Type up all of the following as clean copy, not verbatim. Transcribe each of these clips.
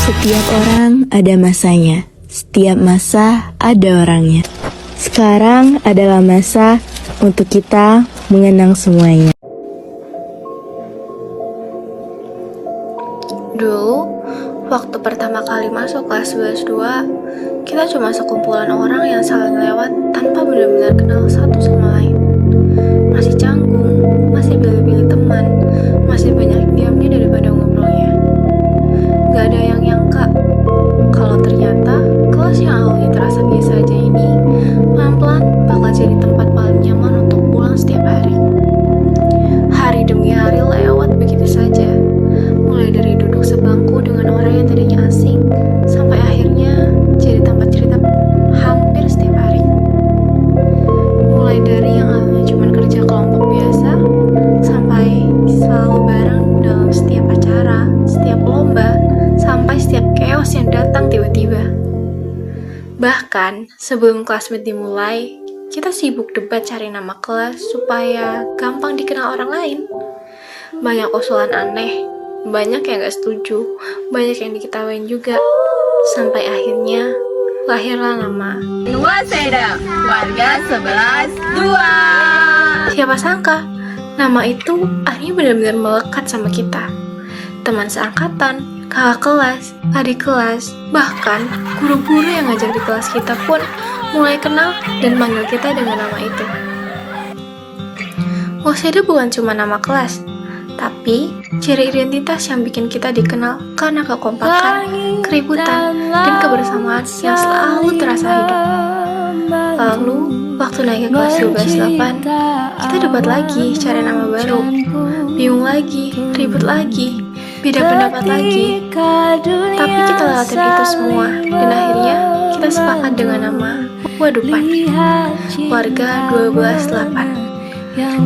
Setiap orang ada masanya, setiap masa ada orangnya. Sekarang adalah masa untuk kita mengenang semuanya. Dulu, waktu pertama kali masuk kelas 11-2, kita cuma sekumpulan orang yang saling lewat tanpa benar-benar kenal satu sama lain. Masih canggung, masih pilih-pilih teman, masih banyak diamnya daripada ngobrolnya. Gak ada yang nyangka kalau ternyata kelas yang awalnya terasa biasa aja ini pelan-pelan bakal jadi tempat paling nyaman untuk pulang setiap hari. Hari demi hari lewat begitu saja, mulai dari duduk sebangku dengan orang yang tadinya asing sampai akhirnya jadi tempat cerita hampir setiap hari. Mulai dari yang awalnya cuma kerja kelompok biasa sampai selalu bareng dalam setiap acara, setiap lomba, sampai setiap chaos yang datang tiba-tiba. Bahkan sebelum kelas meet dimulai, kita sibuk debat cari nama kelas supaya gampang dikenal orang lain. Banyak usulan aneh, banyak yang gak setuju, banyak yang diketawain juga. Sampai akhirnya lahirlah nama Waseda, warga 11-2. Siapa sangka, nama itu akhirnya benar-benar melekat sama kita. Teman seangkatan, kakak kelas, adik kelas, bahkan guru-guru yang ngajar di kelas kita pun mulai kenal dan manggil kita dengan nama itu. Waseda bukan cuma nama kelas, tapi ciri identitas yang bikin kita dikenal karena kekompakan, keributan, dan kebersamaan yang selalu terasa hidup. Lalu, waktu naik ke kelas 12-8, kita debat lagi cari nama baru. Bingung lagi, ribut lagi, beda pendapat lagi. Tapi kita lewatin itu semua, dan akhirnya kita sepakat dengan nama Wadupan, warga 12-8.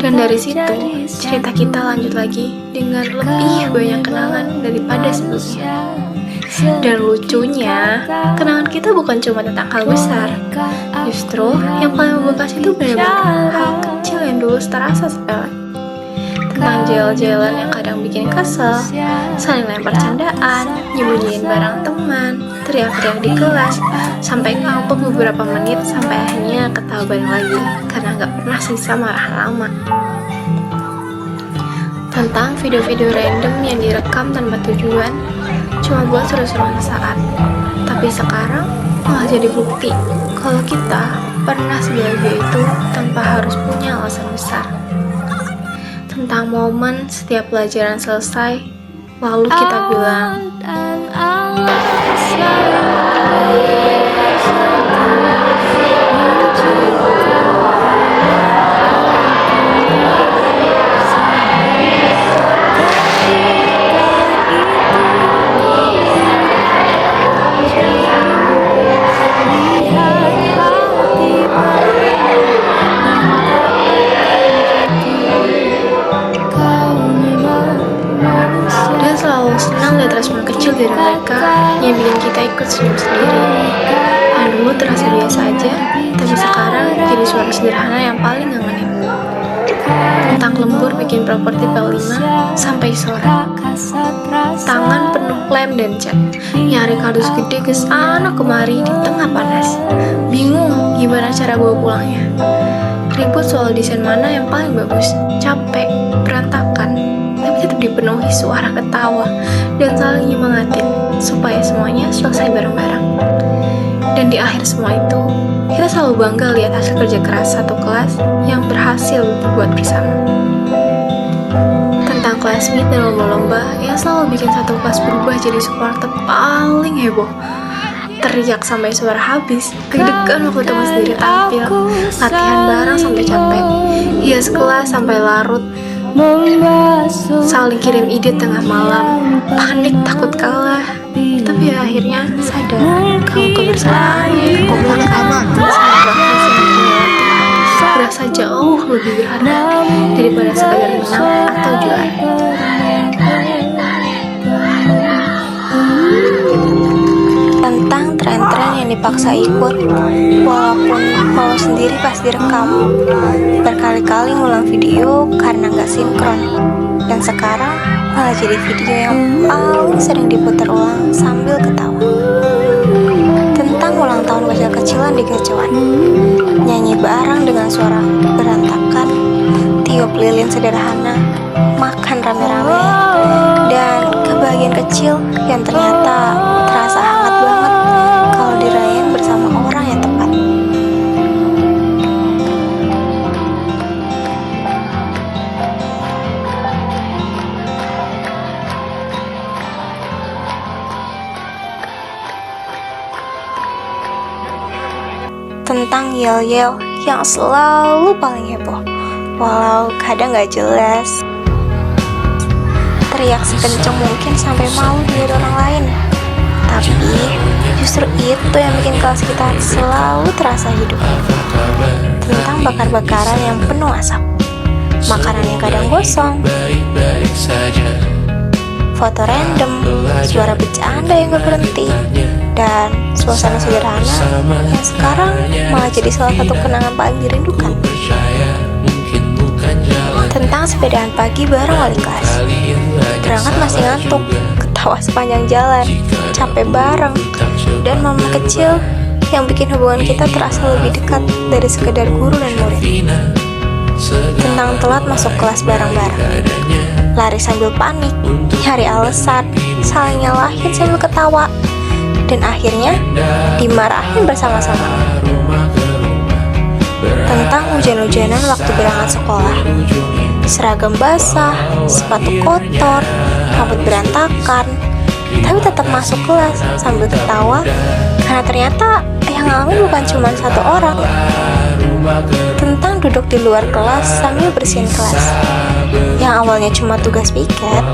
Dan dari situ, cerita kita lanjut lagi dengan lebih banyak kenangan daripada sebelumnya. Dan lucunya, kenangan kita bukan cuma tentang hal besar. Justru, yang paling membekas itu benar-benar hal kecil yang dulu terasa sepele. Tentang jail-jailan yang kadang bikin kesel, saling lempar candaan, nyembunyiin barang teman, teriak-teriak di kelas, sampai ngambek beberapa menit sampai akhirnya ketawa bareng lagi karena gak pernah sisa marah lama. Tentang video-video random yang direkam tanpa tujuan, cuma buat seru-seruan saat. Tapi sekarang malah jadi bukti kalau kita pernah sebahagia itu tanpa harus punya alasan besar. Tentang momen setiap pelajaran selesai, lalu kita bilang, senang lihat respon kecil dari mereka yang bikin kita ikut senyum sendiri. Yang dulu terasa biasa aja, tapi sekarang jadi suara sederhana yang paling ngangenin. Tentang lembur bikin properti P5 sampai sore. Tangan penuh lem dan cat, nyari kardus gede kesana kemari di tengah panas. Bingung gimana cara bawa pulangnya. Ribut soal desain mana yang paling bagus, capek, berantakan, tapi tetap dipenuhi suara ketawa dan saling nyemangatin supaya semuanya selesai bareng-bareng. Dan di akhir semua itu, kita selalu bangga lihat hasil kerja keras satu kelas yang berhasil dibuat bersama. Tentang kelas meet dan lomba-lomba yang selalu bikin satu kelas berubah jadi supporter paling heboh. Teriak sampai suara habis, deg-degan waktu teman sendiri tampil, latihan bareng sampai capek, hias kelas sampai larut, saling kirim ide tengah malam, panik takut kalah, tapi akhirnya sadar kalau kebersamaan, kekompakan, berasa jauh lebih berharga daripada sekadar menang atau juara. Tentang tren-tren yang dipaksa ikut, walaupun malu sendiri pas direkam, berkali-kali ngulang video karena gak sinkron. Dan sekarang malah jadi video yang paling sering diputar ulang sambil ketawa. Tentang ulang tahun kecil-kecilan di kacauan, nyanyi bareng dengan suara berantakan, tiup lilin sederhana, makan rame-rame, dan kebahagiaan kecil yang ternyata terasa hangat banget kalau dirayain bersama orang yang tepat. Tentang yel-yel yang selalu paling heboh, walau kadang gak jelas. Teriak sekencang mungkin sampai malu dilihat orang lain. Tapi justru itu yang bikin kelas kita selalu terasa hidup. Tentang bakar-bakaran yang penuh asap, makanan yang kadang gosong, foto random, suara bercanda yang gak berhenti, dan suasana sederhana yang sekarang malah jadi salah satu kenangan paling dirindukan. Tentang sepedaan pagi bareng wali kelas, berangkat masih ngantuk, ketawa sepanjang jalan, capek bareng, dan momen kecil yang bikin hubungan kita terasa lebih dekat dari sekedar guru dan murid. Tentang telat masuk kelas bareng-bareng, lari sambil panik, nyari alasan, saling nyalahin sambil ketawa, dan akhirnya dimarahin bersama-sama. Tentang hujan-hujanan waktu berangkat sekolah, seragam basah, sepatu kotor, rambut berantakan, tapi tetap masuk kelas sambil ketawa karena ternyata yang ngalamin bukan cuma satu orang. Tentang duduk di luar kelas sambil bersihin kelas, yang awalnya cuma tugas piket,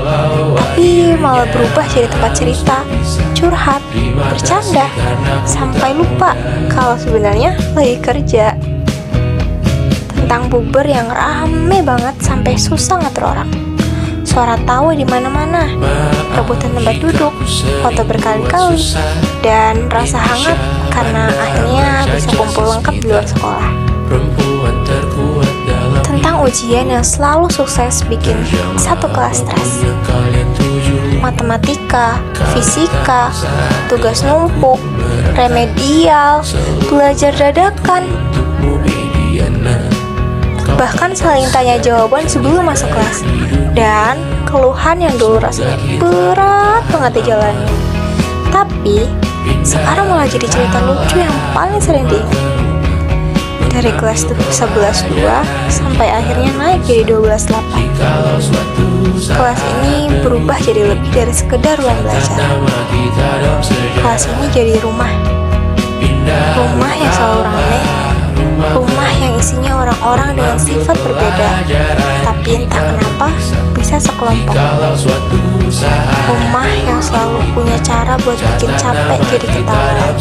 tapi malah berubah jadi tempat cerita, curhat, bercanda, sampai lupa kalau sebenarnya lagi kerja. Tentang buber yang rame banget sampai susah ngatur orang, suara tawa di mana-mana, rebutan tempat duduk, foto berkali-kali, dan rasa hangat karena akhirnya bisa kumpul lengkap di luar sekolah. Tentang ujian yang selalu sukses bikin satu kelas stres, matematika, fisika, tugas numpuk, remedial, belajar dadakan, bahkan saling tanya jawaban sebelum masuk kelas, dan keluhan yang dulu rasanya berat banget dijalani, tapi sekarang malah jadi cerita lucu yang paling sering diingat. Dari kelas 11-2 sampai akhirnya naik jadi 12-8. Kelas ini berubah jadi lebih dari sekedar ruang belajar. Kelas ini jadi rumah. Rumah yang selalu ramai, rumah yang isinya orang-orang dengan sifat berbeda, tapi entah kenapa bisa sekelompok. Rumah yang selalu punya cara buat bikin capek jadi ketawa.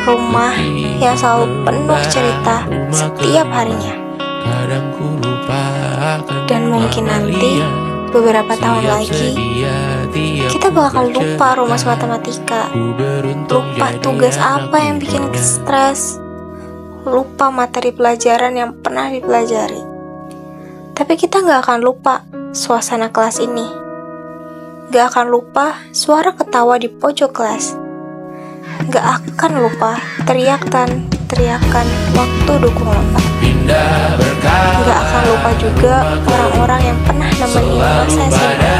Rumah yang selalu penuh cerita setiap harinya. Dan mungkin nanti beberapa tahun lagi kita bakal lupa rumus matematika, lupa tugas apa yang bikin stres, lupa materi pelajaran yang pernah dipelajari. Tapi kita gak akan lupa suasana kelas ini, gak akan lupa suara ketawa di pojok kelas, gak akan lupa teriakan waktu dukung lomba. Gak akan lupa juga orang-orang yang pernah nemenin masa SMA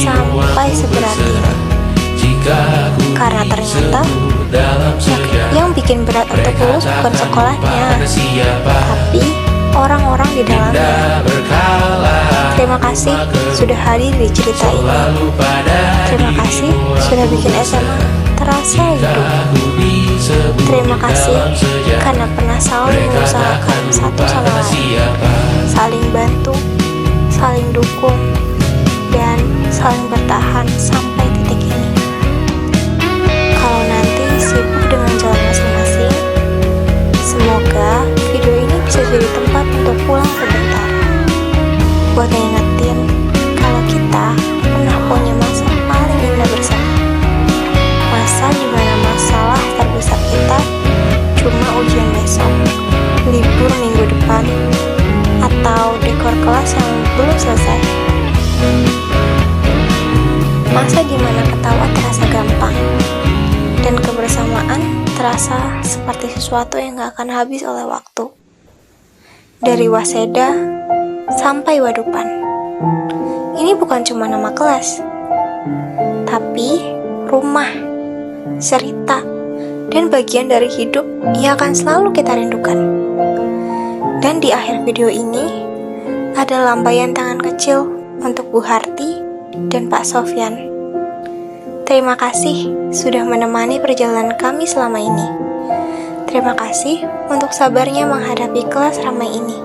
sampai seberat ini. Karena ternyata yang bikin berat untuk lulus bukan sekolahnya, tapi orang-orang di dalamnya. Terima kasih sudah hadir di cerita ini. Terima kasih sudah bikin SMA terasa hidup. Terima kasih karena pernah saling mengusahakan satu sama lain, saling bantu, saling dukung, dan saling bertahan sampai titik ini. Kalau nanti sibuk dengan jalan masing-masing, semoga video ini bisa jadi tempat untuk pulang sebentar, buat ngingetin kalau kita pernah punya masa paling indah bersama. Masa dimana masalah terbesar kita cuma ujian besok, libur minggu depan, atau dekor kelas yang belum selesai. Masa dimana ketawa terasa gampang, dan kebersamaan terasa seperti sesuatu yang gak akan habis oleh waktu. Dari Waseda sampai Wadupan. Ini bukan cuma nama kelas, tapi rumah, cerita, dan bagian dari hidup yang akan selalu kita rindukan. Dan di akhir video ini, ada lambaian tangan kecil untuk Bu Harti dan Pak Sofyan. Terima kasih sudah menemani perjalanan kami selama ini. Terima kasih untuk sabarnya menghadapi kelas ramai ini.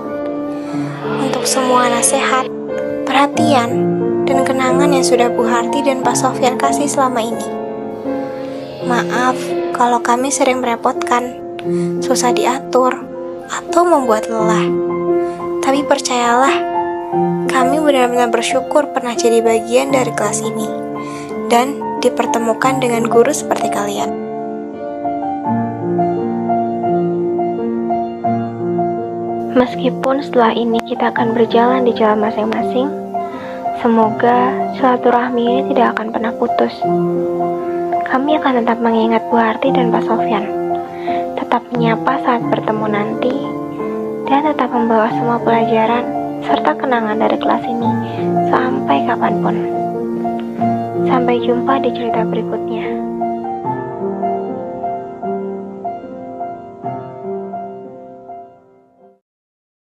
Untuk semua nasihat, perhatian, dan kenangan yang sudah Bu Harti dan Pak Sofyan kasih selama ini. Maaf kalau kami sering merepotkan, susah diatur, atau membuat lelah. Tapi percayalah, kami benar-benar bersyukur pernah jadi bagian dari kelas ini dan dipertemukan dengan guru seperti kalian. Meskipun setelah ini kita akan berjalan di jalan masing-masing, semoga silaturahmi ini tidak akan pernah putus. Kami akan tetap mengingat Bu Harti dan Pak Sofyan, tetap menyapa saat bertemu nanti, dan tetap membawa semua pelajaran serta kenangan dari kelas ini sampai kapanpun. Sampai jumpa di cerita berikutnya.